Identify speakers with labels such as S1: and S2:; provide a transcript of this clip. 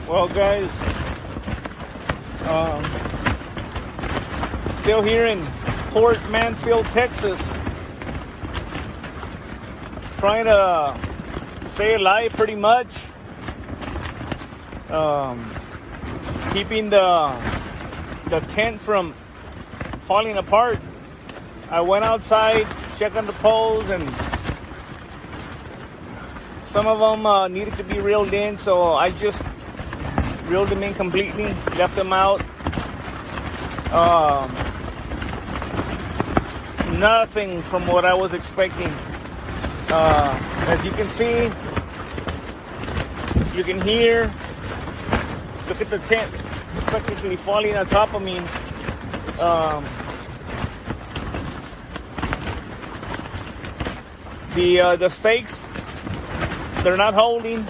S1: Well, guys, still here in Port Mansfield, Texas, trying to stay alive pretty much, keeping the tent from falling apart. I went outside, checked on the poles, and some of them needed to be reeled in, so I just reeled them in completely, left them out. Nothing from what I was expecting. As you can see, you can hear, look at the tent practically falling on top of me. The stakes, they're not holding.